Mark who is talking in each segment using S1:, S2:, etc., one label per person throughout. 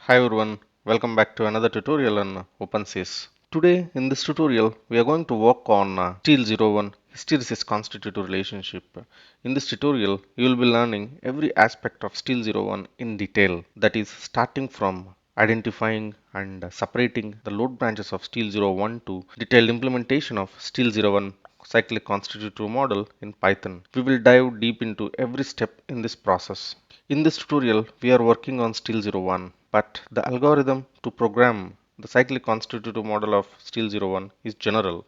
S1: Hi everyone, welcome back to another tutorial on OpenSees. Today in this tutorial we are going to work on Steel01 hysteresis constitutive relationship. In this tutorial you will be learning every aspect of Steel01 in detail, that is starting from identifying and separating the load branches of Steel01 to detailed implementation of Steel01 cyclic constitutive model in Python. We will dive deep into every step in this process. In this tutorial, we are working on Steel01, but the algorithm to program the cyclic constitutive model of Steel01 is general.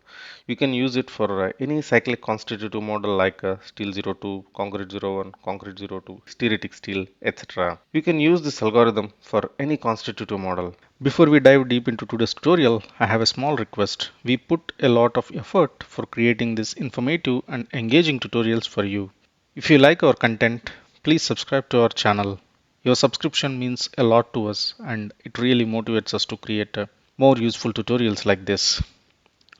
S1: You can use it for any cyclic constitutive model like Steel02, Concrete01, Concrete02, Stereotic Steel, etc. You can use this algorithm for any constitutive model. Before we dive deep into today's tutorial, I have a small request. We put a lot of effort for creating these informative and engaging tutorials for you. If you like our content, please subscribe to our channel. Your subscription means a lot to us and it really motivates us to create more useful tutorials like this.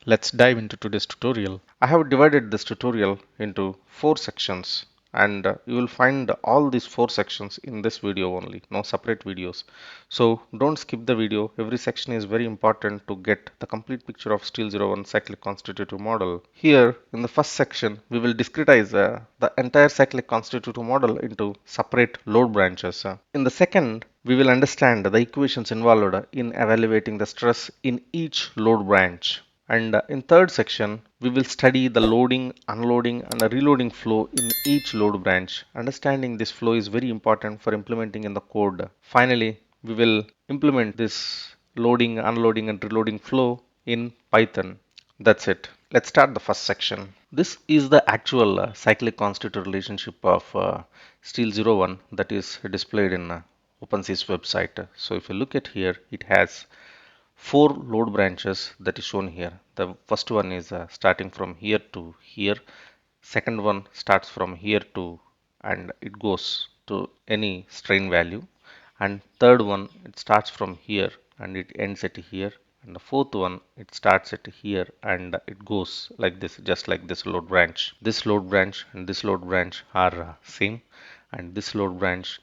S1: Let's dive into today's tutorial. I have divided this tutorial into 4 sections and you will find all these 4 sections in this video only, no separate videos. So don't skip the video. Every section is very important to get the complete picture of Steel01 cyclic constitutive model. Here in the first section, we will discretize the entire cyclic constitutive model into separate load branches. In the second, we will understand the equations involved in evaluating the stress in each load branch. And in third section, we will study the loading, unloading and reloading flow in each load branch. Understanding this flow is very important for implementing in the code. Finally, we will implement this loading, unloading and reloading flow in Python. That's it. Let's start the first section. This is the actual cyclic constitutive relationship of Steel01 that is displayed in OpenSees website. So if you look at here, it has 4 load branches that is shown here. The first one is starting from here to here. Second one starts from here to and it goes to any strain value. And third one it starts from here and it ends at here. And the fourth one it starts at here and it goes like this, just like this load branch. This load branch and this load branch are same, and this load branch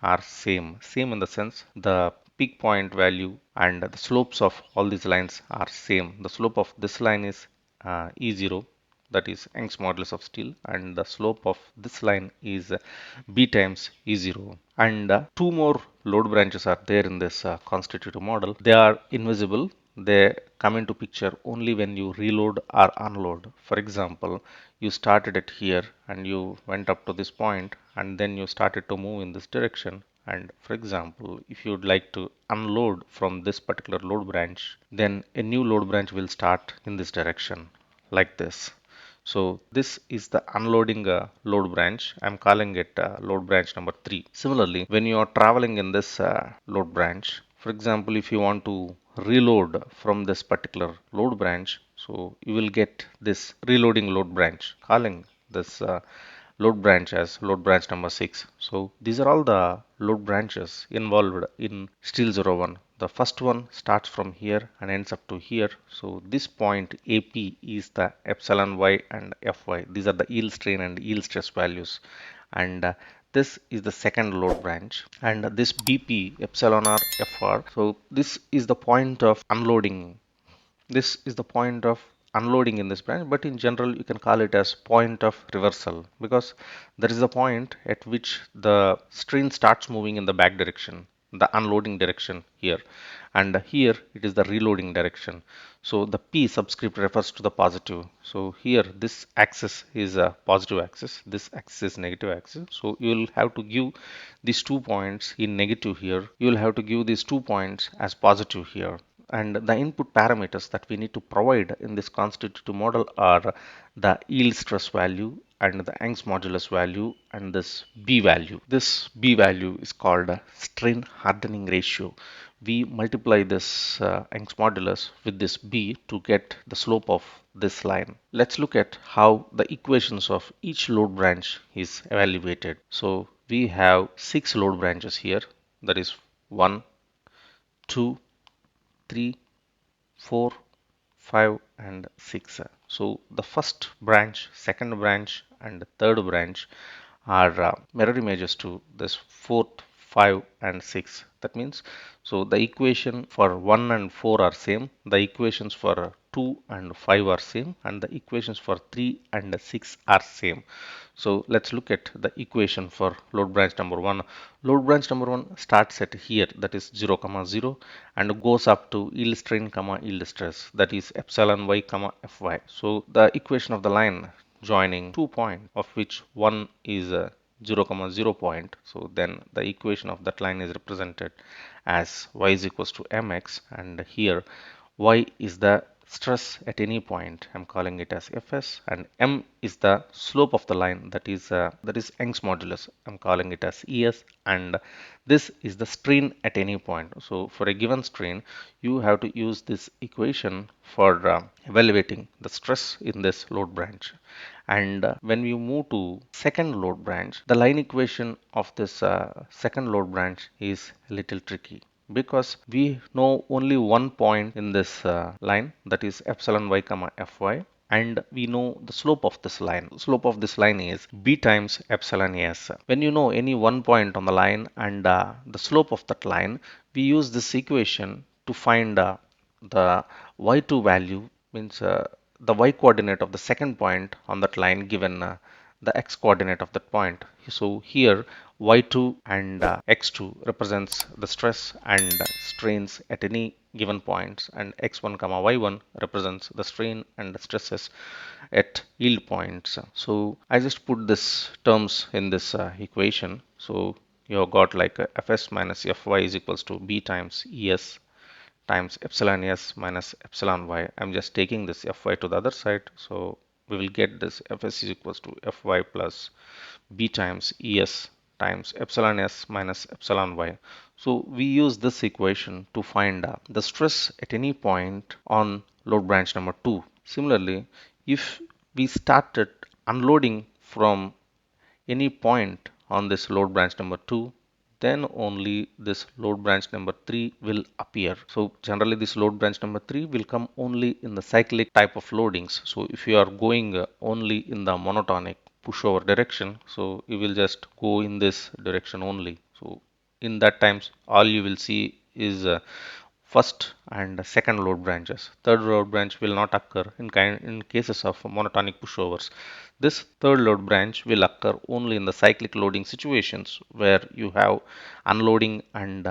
S1: are same in the sense the peak point value and the slopes of all these lines are same. The slope of this line is E0, that is Young's modulus of steel, and the slope of this line is B times E0. And 2 more load branches are there in this constitutive model. They are invisible. They come into picture only when you reload or unload. For example, you started it here and you went up to this point and then you started to move in this direction. And for example, if you would like to unload from this particular load branch, then a new load branch will start in this direction like this. So this is the unloading load branch. I'm calling it load branch number 3. Similarly, when you are traveling in this load branch, for example, if you want to reload from this particular load branch, so you will get this reloading load branch, calling this load branch as load branch number 6. So these are all the load branches involved in Steel01. The first one starts from here and ends up to here. So this point AP is the epsilon y and Fy. These are the yield strain and yield stress values. And this is the second load branch. And this BP epsilon r Fr. So this is the point of unloading. This is the point of unloading in this branch, but in general you can call it as point of reversal because there is a point at which the strain starts moving in the back direction, the unloading direction here, and here it is the reloading direction. So the P subscript refers to the positive. So here this axis is a positive axis, this axis is negative axis. So you will have to give these 2 points in negative here. You will have to give these 2 points as positive here. And the input parameters that we need to provide in this constitutive model are the yield stress value and the Young's modulus value and this B value. This B value is called strain hardening ratio. We multiply this Young's modulus with this B to get the slope of this line. Let's look at how the equations of each load branch is evaluated. So we have 6 load branches here, that is 1, 2, 3, 4, 5 and 6. So the first branch, second branch and third branch are mirror images to this fourth, 5 and 6. That means, so the equation for 1 and 4 are same, the equations for 2 and 5 are same, and the equations for 3 and 6 are same. So let's look at the equation for load branch number 1. Load branch number 1 starts at here, that is 0, 0, and goes up to yield strain, yield stress, that is epsilon y, fy. So the equation of the line joining 2 points, of which one is 0, 0 point. So then the equation of that line is represented as y is equals to mx, and here y is the stress at any point. I'm calling it as Fs, and m is the slope of the line, that is Young's modulus. I'm calling it as Es, and this is the strain at any point. So for a given strain, you have to use this equation for evaluating the stress in this load branch. And when we move to second load branch, the line equation of this second load branch is a little tricky, because we know only one point in this line, that is epsilon y, fy, and we know the slope of this line. Slope of this line is b times epsilon s. When you know any one point on the line and the slope of that line, we use this equation to find the y2 value, means the y coordinate of the second point on that line given the x coordinate of that point. So here y2 and x2 represents the stress and strains at any given points, and x1 comma y1 represents the strain and the stresses at yield points. So I just put this terms in this equation. So you have got like fs minus fy is equals to b times es times epsilon s minus epsilon y. I'm just taking this fy to the other side, so we will get this fs is equals to fy plus b times es times epsilon s minus epsilon y. So we use this equation to find the stress at any point on load branch number 2. Similarly, if we started unloading from any point on this load branch number 2, then only this load branch number 3 will appear. So generally this load branch number 3 will come only in the cyclic type of loadings. So if you are going only in the monotonic pushover direction, so you will just go in this direction only. So in that times all you will see is first and second load branches. Third load branch will not occur in cases of monotonic pushovers. This third load branch will occur only in the cyclic loading situations where you have unloading and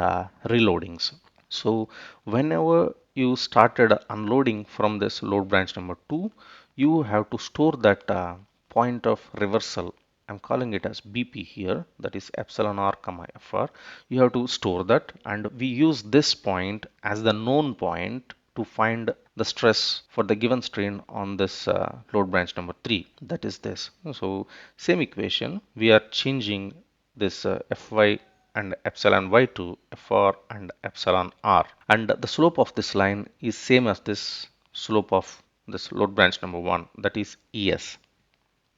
S1: reloadings. So whenever you started unloading from this load branch number 2, you have to store that point of reversal. I'm calling it as BP here, that is epsilon r comma fr. You have to store that, and we use this point as the known point to find the stress for the given strain on this load branch number 3, that is this. So same equation, we are changing this fy and epsilon y to fr and epsilon r, and the slope of this line is same as this slope of this load branch number 1, that is es.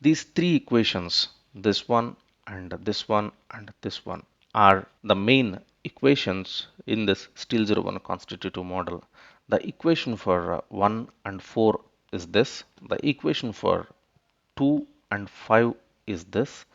S1: These three equations, this one and this one and this one, are the main equations in this Steel01 constitutive model. The equation for 1 and 4 is this. The equation for 2 and 5 is this.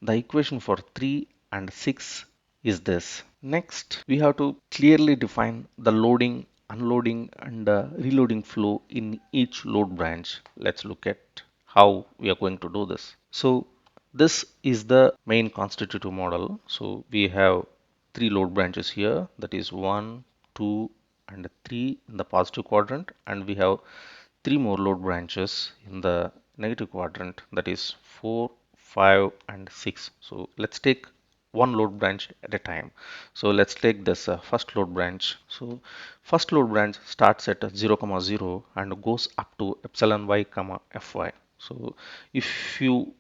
S1: The equation for 3 and 6 is this. Next, we have to clearly define the loading, unloading, and reloading flow in each load branch. Let's look at how we are going to do this. So this is the main constitutive model. So we have three load branches here, that is 1, 2, and 3 in the positive quadrant, and we have three more load branches in the negative quadrant, that is 4, 5, and 6. So let's take one load branch at a time. So let's take this first load branch. So first load branch starts at 0, 0 and goes up to epsilon y, fy. So if you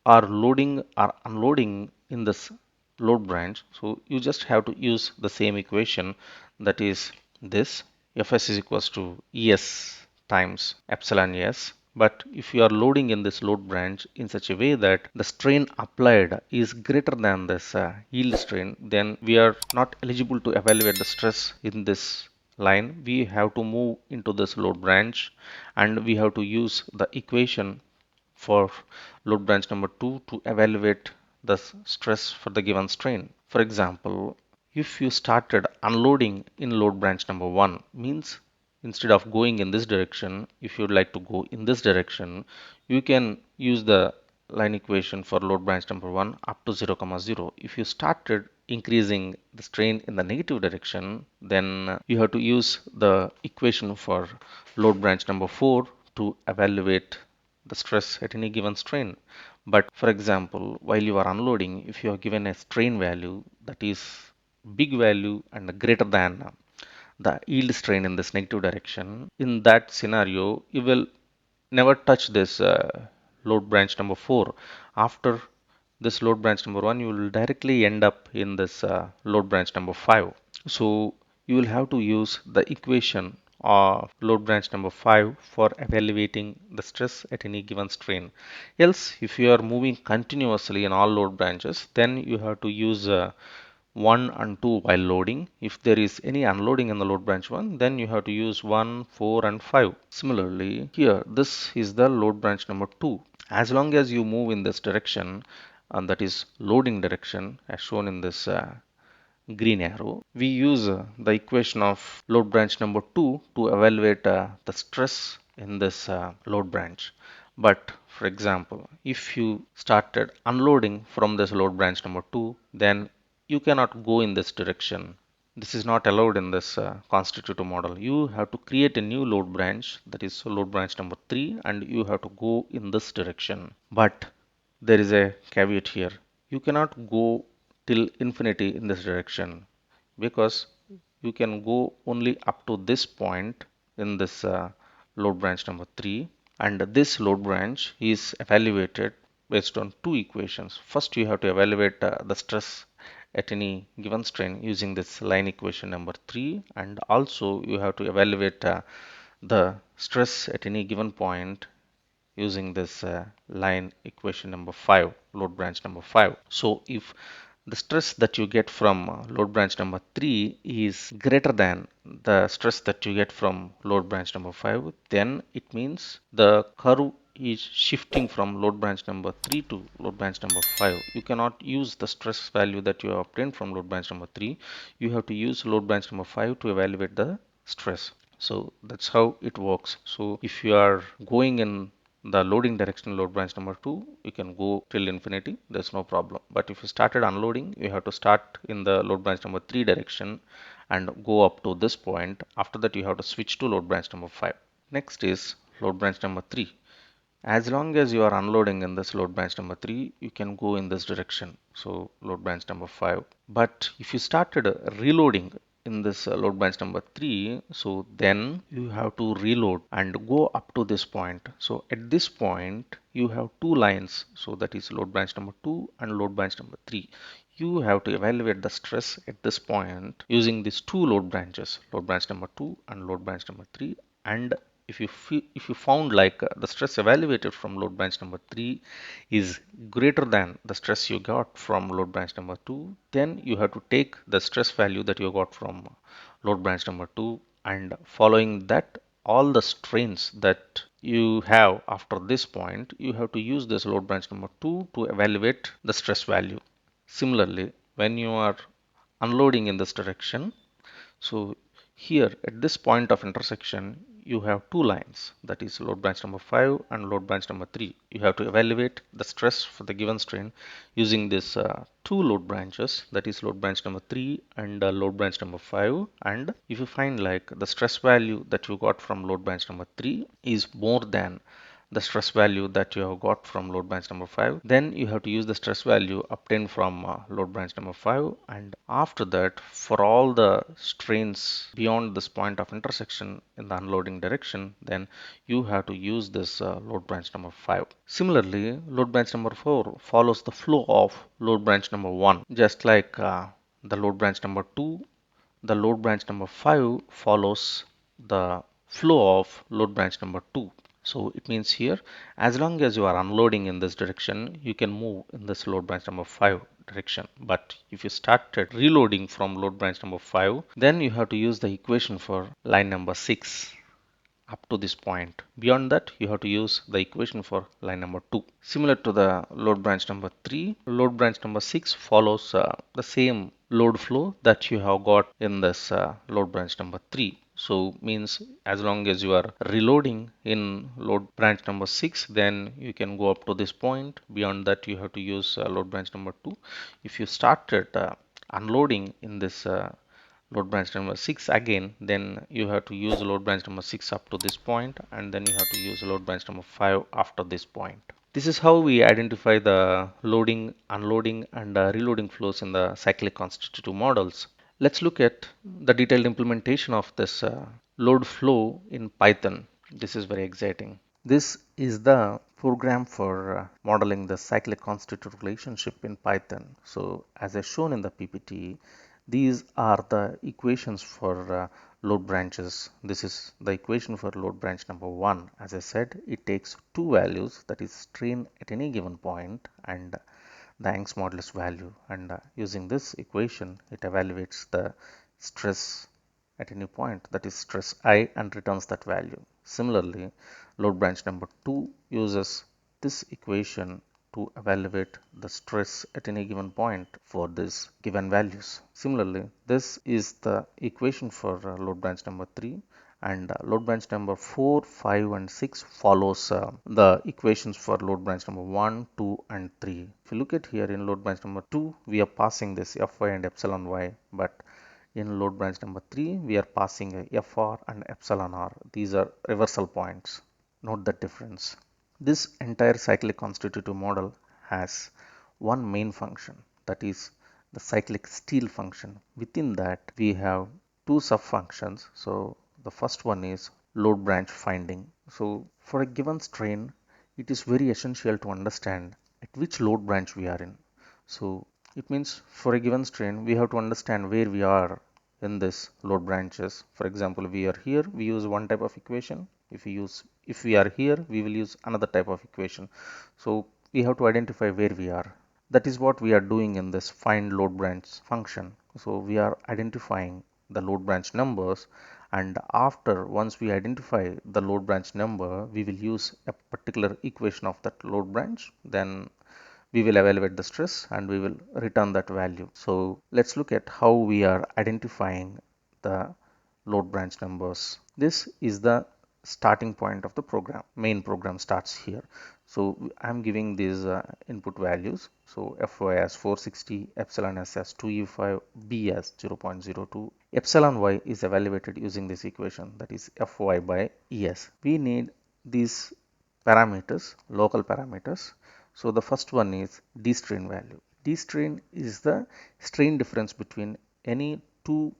S1: are loading or unloading in this load branch, so you just have to use the same equation, that is this fs is equals to es times epsilon s. But if you are loading in this load branch in such a way that the strain applied is greater than this yield strain, then we are not eligible to evaluate the stress in this line. We have to move into this load branch, and we have to use the equation for load branch number 2 to evaluate the stress for the given strain. For example, if you started unloading in load branch number 1, means instead of going in this direction, if you'd like to go in this direction, you can use the line equation for load branch number 1 up to 0, 0. If you started increasing the strain in the negative direction, then you have to use the equation for load branch number 4 to evaluate the stress at any given strain. But for example, while you are unloading, if you are given a strain value that is big value and greater than the yield strain in this negative direction, in that scenario, you will never touch this load branch number 4. After this load branch number 1, you will directly end up in this load branch number 5. So you will have to use the equation of load branch number 5 for evaluating the stress at any given strain. Else, if you are moving continuously in all load branches, then you have to use 1 and 2 while loading. If there is any unloading in the load branch 1, then you have to use 1, 4 and 5. Similarly, here this is the load branch number 2. As long as you move in this direction, and that is loading direction as shown in this green arrow, we use the equation of load branch number 2 to evaluate the stress in this load branch. But for example, if you started unloading from this load branch number 2, then you cannot go in this direction. This is not allowed in this constitutive model. You have to create a new load branch, that is load branch number 3, and you have to go in this direction. But there is a caveat here. You cannot go till infinity in this direction, because you can go only up to this point in this load branch number 3, and this load branch is evaluated based on two equations. First, you have to evaluate the stress at any given strain using this line equation number 3, and also you have to evaluate the stress at any given point using this line equation number 5, load branch number 5. So if the stress that you get from load branch number 3 is greater than the stress that you get from load branch number 5, then it means the curve is shifting from load branch number 3 to load branch number 5. You cannot use the stress value that you have obtained from load branch number 3. You have to use load branch number 5 to evaluate the stress. So that's how it works. So if you are going in the loading direction load branch number 2, you can go till infinity, there's no problem. But if you started unloading, you have to start in the load branch number 3 direction and go up to this point. After that, you have to switch to load branch number 5. Next is load branch number 3. As long as you are unloading in this load branch number 3, you can go in this direction, so load branch number 5. But if you started reloading in this load branch number 3, so then you have to reload and go up to this point. So at this point, you have two lines, so that is load branch number 2 and load branch number 3. You have to evaluate the stress at this point using these two load branches, load branch number 2 and load branch number 3. And if you found like the stress evaluated from load branch number 3 is greater than the stress you got from load branch number 2, then you have to take the stress value that you got from load branch number 2, and following that, all the strains that you have after this point, you have to use this load branch number 2 to evaluate the stress value. Similarly, when you are unloading in this direction, so here at this point of intersection, you have two lines, that is load branch number 5 and load branch number 3. You have to evaluate the stress for the given strain using this two load branches, that is load branch number 3 and load branch number 5. And if you find like the stress value that you got from load branch number 3 is more than the stress value that you have got from load branch number 5, then you have to use the stress value obtained from load branch number 5. And after that, for all the strains beyond this point of intersection in the unloading direction, then you have to use this load branch number 5. Similarly, load branch number 4 follows the flow of load branch number 1. Just like the load branch number 2, the load branch number 5 follows the flow of load branch number 2. So it means here, as long as you are unloading in this direction, you can move in this load branch number 5 direction. But if you started reloading from load branch number 5, then you have to use the equation for line number 6. up to this point. Beyond that, you have to use the equation for line number 2. Similar to the load branch number 3, load branch number 6 follows the same load flow that you have got in this load branch number 3. So means as long as you are reloading in load branch number 6, then you can go up to this point. Beyond that, you have to use load branch number 2. If you started unloading in this load branch number 6 again, then you have to use load branch number 6 up to this point, and then you have to use load branch number 5 after this point. This is how we identify the loading, unloading, and reloading flows in the cyclic constitutive models. Let's look at the detailed implementation of this load flow in Python. This is very exciting. This is the program for modeling the cyclic constitutive relationship in Python. So as I shown in the PPT, these are the equations for load branches. This is the equation for load branch number 1. As I said, it takes two values, that is strain at any given point and the Young's modulus value, and using this equation it evaluates the stress at any point, that is stress I, and returns that value. Similarly, load branch number 2 uses this equation to evaluate the stress at any given point for these given values. Similarly, this is the equation for load branch number 3, and load branch number 4, 5 and 6 follows the equations for load branch number 1, 2 and 3. If you look at here in load branch number 2, we are passing this Fy and epsilon y, but in load branch number 3, we are passing a Fr and epsilon r. These are reversal points. Note the difference. This entire cyclic constitutive model has one main function, that is the cyclic steal function. Within that, we have two sub functions. So the first one is load branch finding. So for a given strain, it is very essential to understand at which load branch we are in. So it means for a given strain, we have to understand where we are in this load branches. For example, we are here, we use one type of equation. If we are here, we will use another type of equation. So we have to identify where we are. That is what we are doing in this find load branch function. So we are identifying the load branch numbers, and after once we identify the load branch number, we will use a particular equation of that load branch. Then we will evaluate the stress and we will return that value. So let's look at how we are identifying the load branch numbers. This is the starting point of the program. Main program starts here. So I'm giving these input values. So Fy as 460, epsilon s as 2e5, b as 0.02. Epsilon y is evaluated using this equation, that is Fy by Es. We need these parameters, local parameters. So the first one is d-strain value. D-strain is the strain difference between any two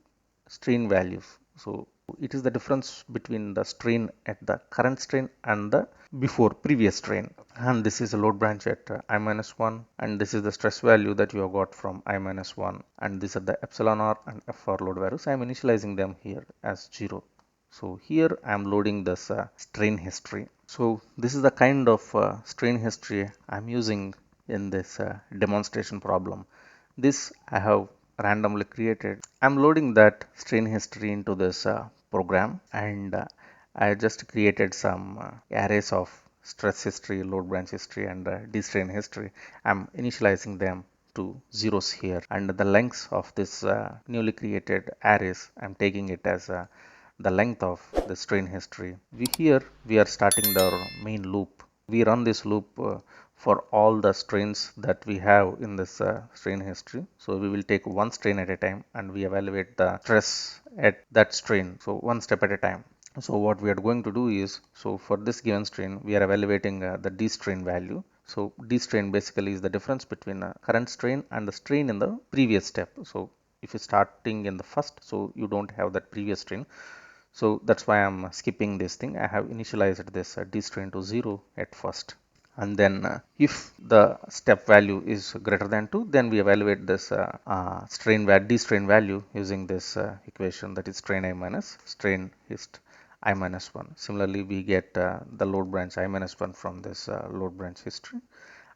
S1: strain values. So it is the difference between the strain at the current strain and the before previous strain. And this is a load branch at I-1, and this is the stress value that you have got from I-1, and these are the epsilon r and Fr load values. I am initializing them here as 0. So here I am loading this strain history. So this is the kind of strain history I am using in this demonstration problem. This I have randomly created. I am loading that strain history into this program, and I just created some arrays of stress history, load branch history and de-strain history. I am initializing them to zeros here, and the lengths of this newly created arrays I am taking it as the length of the strain history. We are starting the main loop. We run this loop for all the strains that we have in this strain history. So we will take one strain at a time and we evaluate the stress at that strain. So one step at a time. So what we are going to do is, so for this given strain, we are evaluating the d-strain value. So d-strain basically is the difference between current strain and the strain in the previous step. So if you're starting in the first, so you don't have that previous strain. So that's why I'm skipping this thing. I have initialized this d-strain to 0 at first. And then if the step value is greater than 2, then we evaluate this d-strain value using this equation, that is strain I minus strain hist I minus 1. Similarly, we get the load branch I minus 1 from this load branch history.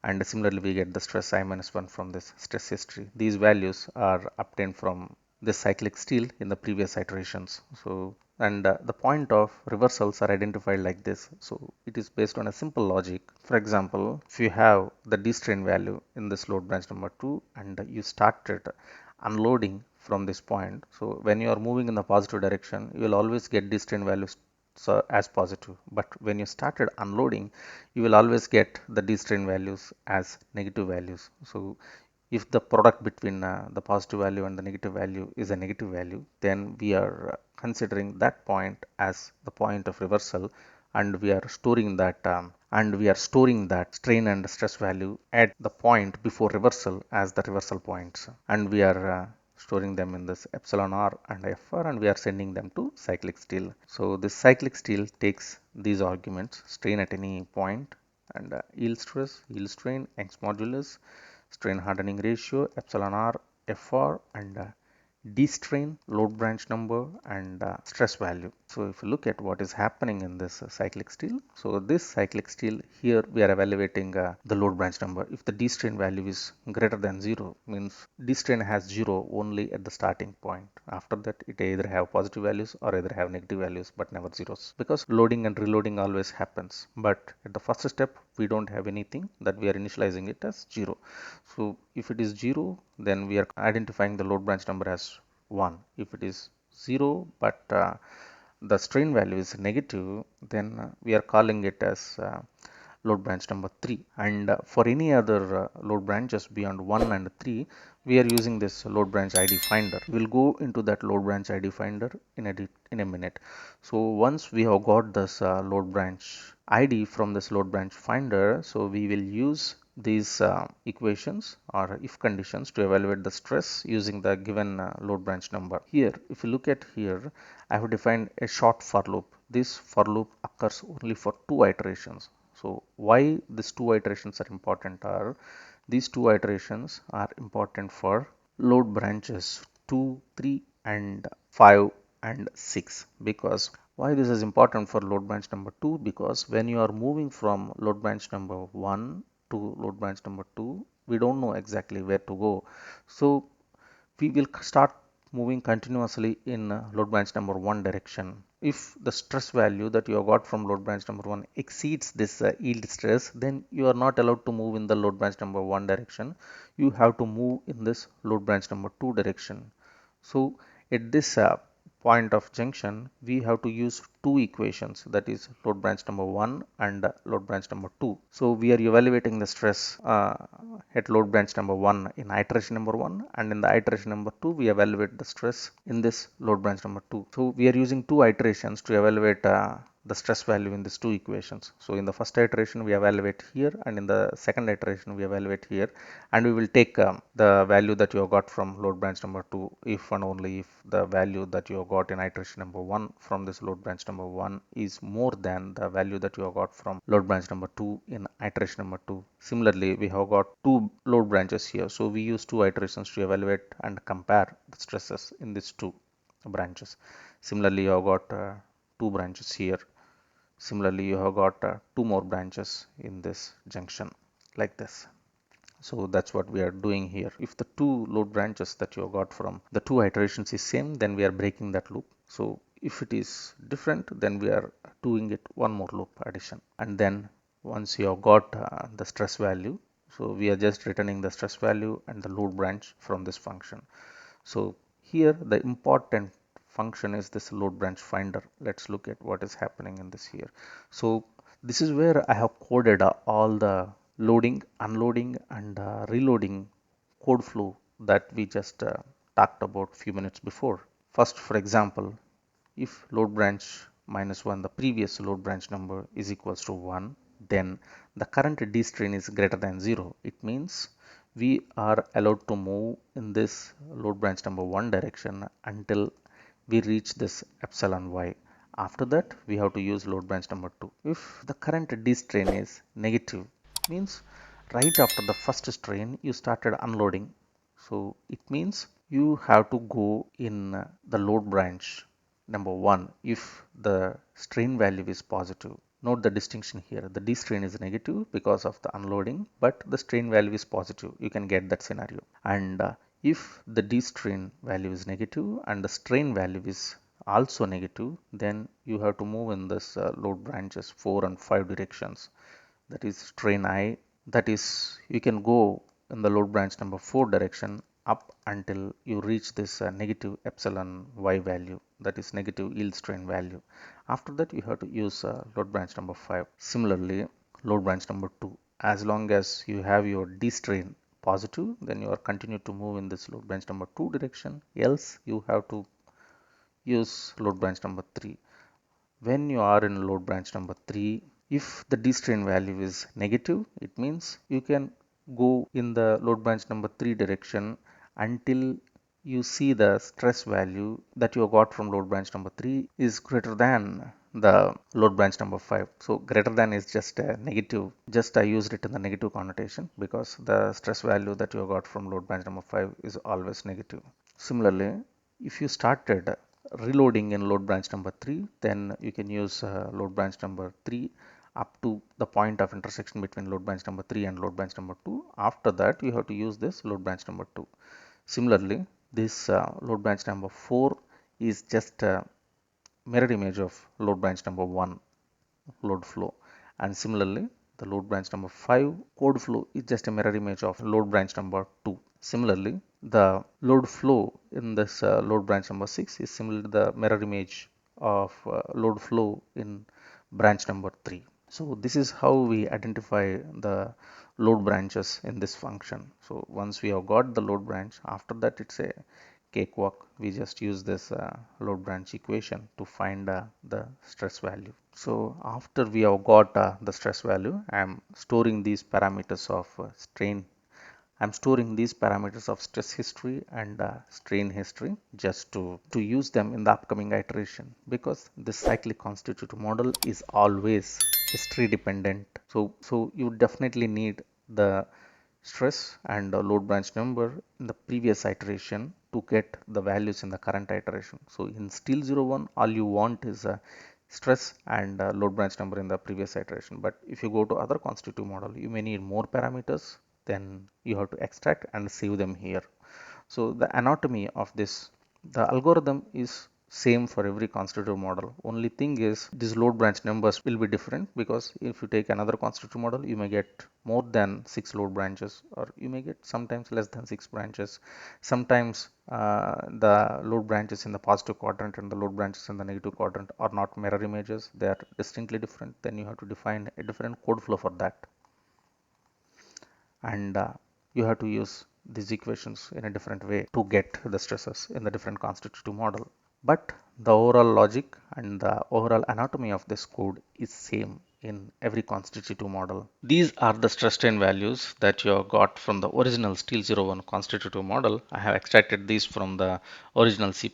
S1: And similarly, we get the stress I minus 1 from this stress history. These values are obtained from this cyclic steel in the previous iterations. So, and the point of reversals are identified like this. So it is based on a simple logic. For example, if you have the D-strain value in this load branch number 2 and you started unloading from this point. So when you are moving in the positive direction, you will always get D-strain values as positive. But when you started unloading, you will always get the D-strain values as negative values. So if the product between the positive value and the negative value is a negative value, then we are considering that point as the point of reversal, and we are storing that strain and stress value at the point before reversal as the reversal points, and we are storing them in this epsilon r and fr, and we are sending them to cyclic steel. So this cyclic steel takes these arguments: strain at any point, and yield stress, yield strain, Young's modulus, strain hardening ratio, epsilon r, fr, and D-strain, load branch number, and stress value. So if you look at what is happening in this cyclic steel, so this cyclic steel here we are evaluating the load branch number. If the D-strain value is greater than 0, means D-strain has 0 only at the starting point. After that it either have positive values or either have negative values, but never zeros, because loading and reloading always happens. But at the first step we don't have anything, that we are initializing it as 0. So if it is 0, then we are identifying the load branch number as 1. If it is 0 but the strain value is negative, then we are calling it as load branch number 3. And for any other load branches beyond 1 and 3, we are using this load branch ID finder. We'll go into that load branch ID finder in a minute. So once we have got this load branch ID from this load branch finder, so we will use these equations or if conditions to evaluate the stress using the given load branch number. Here, if you look at here, I have defined a short for loop. This for loop occurs only for 2 iterations. So why these 2 iterations are important are, these 2 iterations are important for load branches 2, 3 and 5 and 6. Because why this is important for load branch number 2? Because when you are moving from load branch number 1 to load branch number 2, we don't know exactly where to go. So we will start moving continuously in load branch number 1 direction. If the stress value that you have got from load branch number 1 exceeds this yield stress, then you are not allowed to move in the load branch number 1 direction. You have to move in this load branch number 2 direction. So at this point of junction, we have to use 2 equations, that is load branch number 1 and load branch number 2. So we are evaluating the stress at load branch number 1 in iteration number 1, and in the iteration number 2 we evaluate the stress in this load branch number 2. So we are using 2 iterations to evaluate the stress value in these 2 equations. So in the first iteration we evaluate here, and in the second iteration we evaluate here, and we will take the value that you have got from load branch number 2 if and only if the value that you have got in iteration number 1 from this load branch number 1 is more than the value that you have got from load branch number 2 in iteration number 2. Similarly, we have got 2 load branches here, so we use 2 iterations to evaluate and compare the stresses in these 2 branches. Similarly, you have got 2 branches here. Similarly, you have got 2 more branches in this junction like this. So that's what we are doing here. If the 2 load branches that you have got from the 2 iterations is same, then we are breaking that loop. So if it is different, then we are doing it one more loop addition. And then once you have got the stress value, so we are just returning the stress value and the load branch from this function. So here the important function is this load branch finder. Let's look at what is happening in this here. So this is where I have coded all the loading, unloading and reloading code flow that we just talked about few minutes before. First, for example, if load branch minus 1, the previous load branch number is equals to 1, then the current D strain is greater than 0. It means we are allowed to move in this load branch number 1 direction until we reach this epsilon y. After that, we have to use load branch number 2. If the current D strain is negative, means right after the first strain you started unloading. So it means you have to go in the load branch number 1 if the strain value is positive. Note the distinction here. The D strain is negative because of the unloading, but the strain value is positive. You can get that scenario. And If the D strain value is negative and the strain value is also negative, then you have to move in this load branches 4 and 5 directions. That is strain I. That is, you can go in the load branch number 4 direction up until you reach this negative epsilon Y value. That is negative yield strain value. After that, you have to use load branch number 5. Similarly, load branch number 2. As long as you have your D strain positive, then you are continue to move in this load branch number 2 direction, else you have to use load branch number 3. When you are in load branch number 3, if the D strain value is negative, it means you can go in the load branch number 3 direction until you see the stress value that you got from load branch number 3 is greater than the load branch number 5. So greater than is just a negative. Just I used it in the negative connotation because the stress value that you got from load branch number 5 is always negative. Similarly, if you started reloading in load branch number 3, then you can use load branch number 3 up to the point of intersection between load branch number 3 and load branch number 2. After that, you have to use this load branch number 2. Similarly, this load branch number 4 is just a mirror image of load branch number 1 load flow, and similarly the load branch number 5 code flow is just a mirror image of load branch number 2. Similarly, the load flow in this load branch number 6 is similar to the mirror image of load flow in branch number 3. So this is how we identify the load branches in this function. So once we have got the load branch, after that it's a cakewalk. We just use this load branch equation to find the stress value. So after we have got the stress value, I am storing these parameters of strain. I'm storing these parameters of stress history and strain history just to use them in the upcoming iteration, because this cyclic constitutive model is always history dependent. So you definitely need the stress and load branch number in the previous iteration to get the values in the current iteration. So in Steel01, all you want is a stress and load branch number in the previous iteration. But if you go to other constitutive model, you may need more parameters, then you have to extract and save them here. So the anatomy of this, the algorithm is same for every constitutive model. Only thing is these load branch numbers will be different, because if you take another constitutive model, you may get more than 6 load branches, or you may get sometimes less than 6 branches. Sometimes the load branches in the positive quadrant and the load branches in the negative quadrant are not mirror images. They are distinctly different. Then you have to define a different code flow for that, and you have to use these equations in a different way to get the stresses in the different constitutive model. But the overall logic and the overall anatomy of this code is same in every constitutive model. These are the stress strain values that you have got from the original Steel01 constitutive model. I have extracted these from the original C++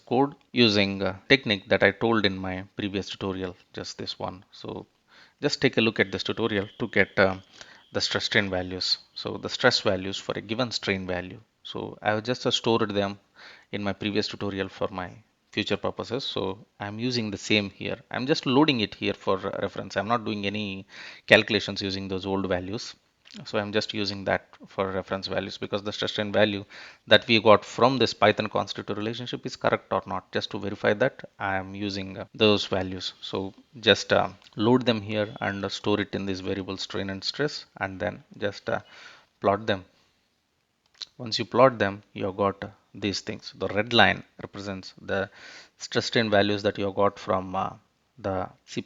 S1: code using a technique that I told in my previous tutorial, just this one. So just take a look at this tutorial to get the stress strain values. So the stress values for a given strain value. So I have just stored them in my previous tutorial for my future purposes. So I'm using the same here. I'm just loading it here for reference. I'm not doing any calculations using those old values. So I'm just using that for reference values, because the stress strain value that we got from this Python constitutive relationship is correct or not. Just to verify that, I am using those values. So just load them here and store it in this variable strain and stress, and then just plot them. Once you plot them, you have got these things. The red line represents the stress strain values that you have got from the C++,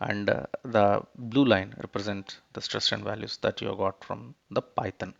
S1: and the blue line represents the stress strain values that you have got from the Python.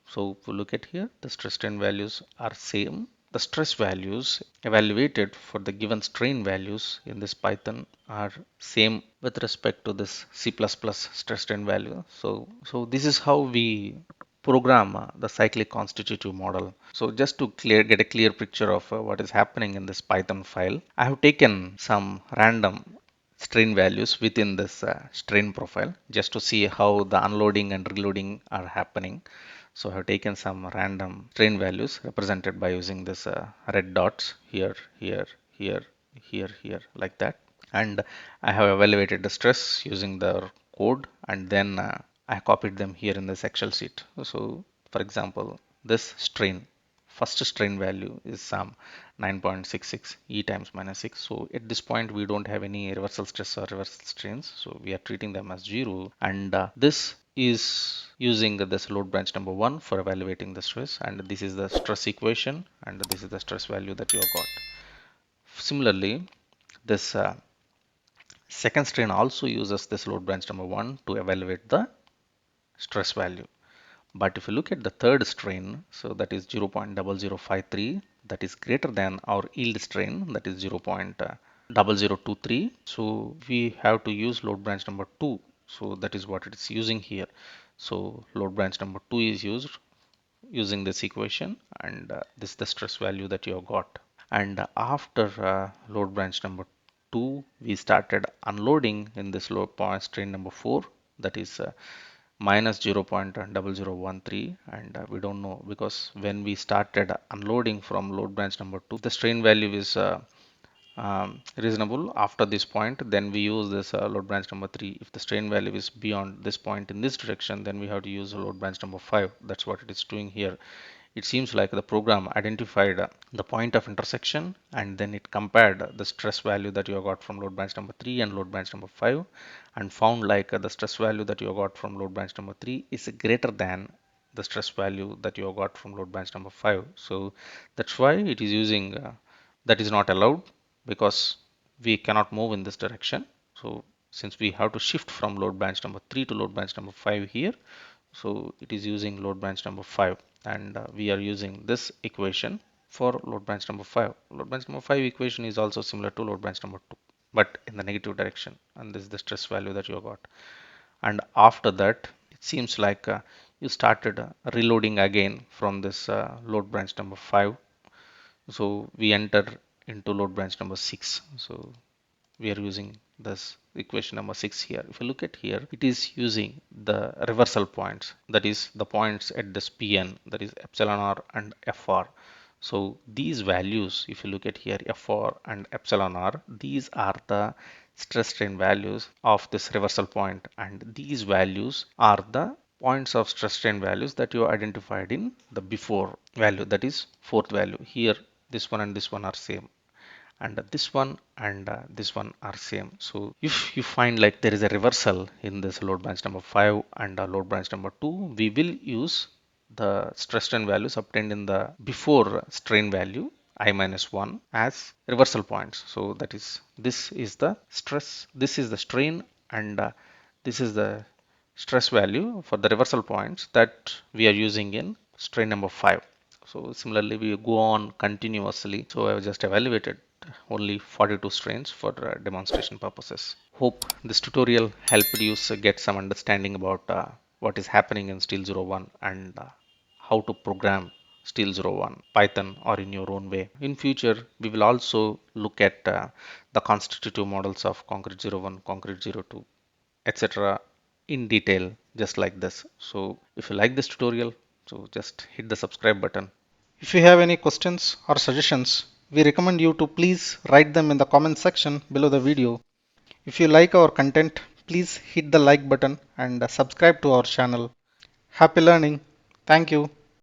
S1: So if you look at here, the stress strain values are same. The stress values evaluated for the given strain values in this Python are same with respect to this C++ stress strain value. So this is how we program the cyclic constitutive model. So just to get a clear picture of what is happening in this Python file, I have taken some random strain values within this strain profile just to see how the unloading and reloading are happening. So I have taken some random strain values represented by using this red dots here, here, here, here, like that. And I have evaluated the stress using the code, and then I copied them here in this Excel sheet. So for example, this strain. first strain value is 9.66 E times minus 6. So at this point, we don't have any reversal stress or reversal strains. So we are treating them as 0. And this is using this load branch number 1 for evaluating the stress. And this is the stress equation. And this is the stress value that you have got. Similarly, this second strain also uses this load branch number 1 to evaluate the stress value. But if you look at the third strain, so that is 0.0053, that is greater than our yield strain, that is 0.0023. So we have to use load branch number 2. So that is what it is using here. So load branch number 2 is used using this equation, and this is the stress value that you have got. And after load branch number 2, we started unloading in this load point strain number 4, that is minus 0.0013, and we don't know, because when we started unloading from load branch number 2, the strain value is reasonable after this point. Then we use this load branch number 3. If the strain value is beyond this point in this direction, then we have to use load branch number 5. That's what it is doing here. It seems like the program identified the point of intersection, and then it compared the stress value that you got from load branch number 3 and load branch number 5, and found like the stress value that you got from load branch number 3 is greater than the stress value that you got from load branch number 5. So that's why it is using that is not allowed, because we cannot move in this direction. So since we have to shift from load branch number 3 to load branch number 5 here, so it is using load branch number 5, and we are using this equation for load branch number 5. Load branch number 5 equation is also similar to load branch number 2, but in the negative direction, and this is the stress value that you got. And after that, it seems like you started reloading again from this load branch number 5. So we enter into load branch number 6. So we are using this equation number 6 here. If you look at here, it is using the reversal points, that is the points at this Pn, that is epsilon r and Fr. So these values, if you look at here, Fr and epsilon r, these are the stress strain values of this reversal point, and these values are the points of stress strain values that you identified in the before value, that is fourth value. Here this one and this one are same, and this one and this one are same. So if you find like there is a reversal in this load branch number 5 and load branch number 2, we will use the stress strain values obtained in the before strain value I minus 1 as reversal points. So that is, this is the stress, this is the strain, and this is the stress value for the reversal points that we are using in strain number 5. So similarly, we go on continuously. So I have just evaluated only 42 strains for demonstration purposes. Hope this tutorial helped you get some understanding about what is happening in Steel01 and how to program Steel01 Python or in your own way. In future, we will also look at the constitutive models of Concrete 01, Concrete 02, etc. in detail, just like this. So if you like this tutorial, so just hit the subscribe button. If you have any questions or suggestions, we recommend you to please write them in the comment section below the video. If you like our content, please hit the like button and subscribe to our channel. Happy learning. Thank you.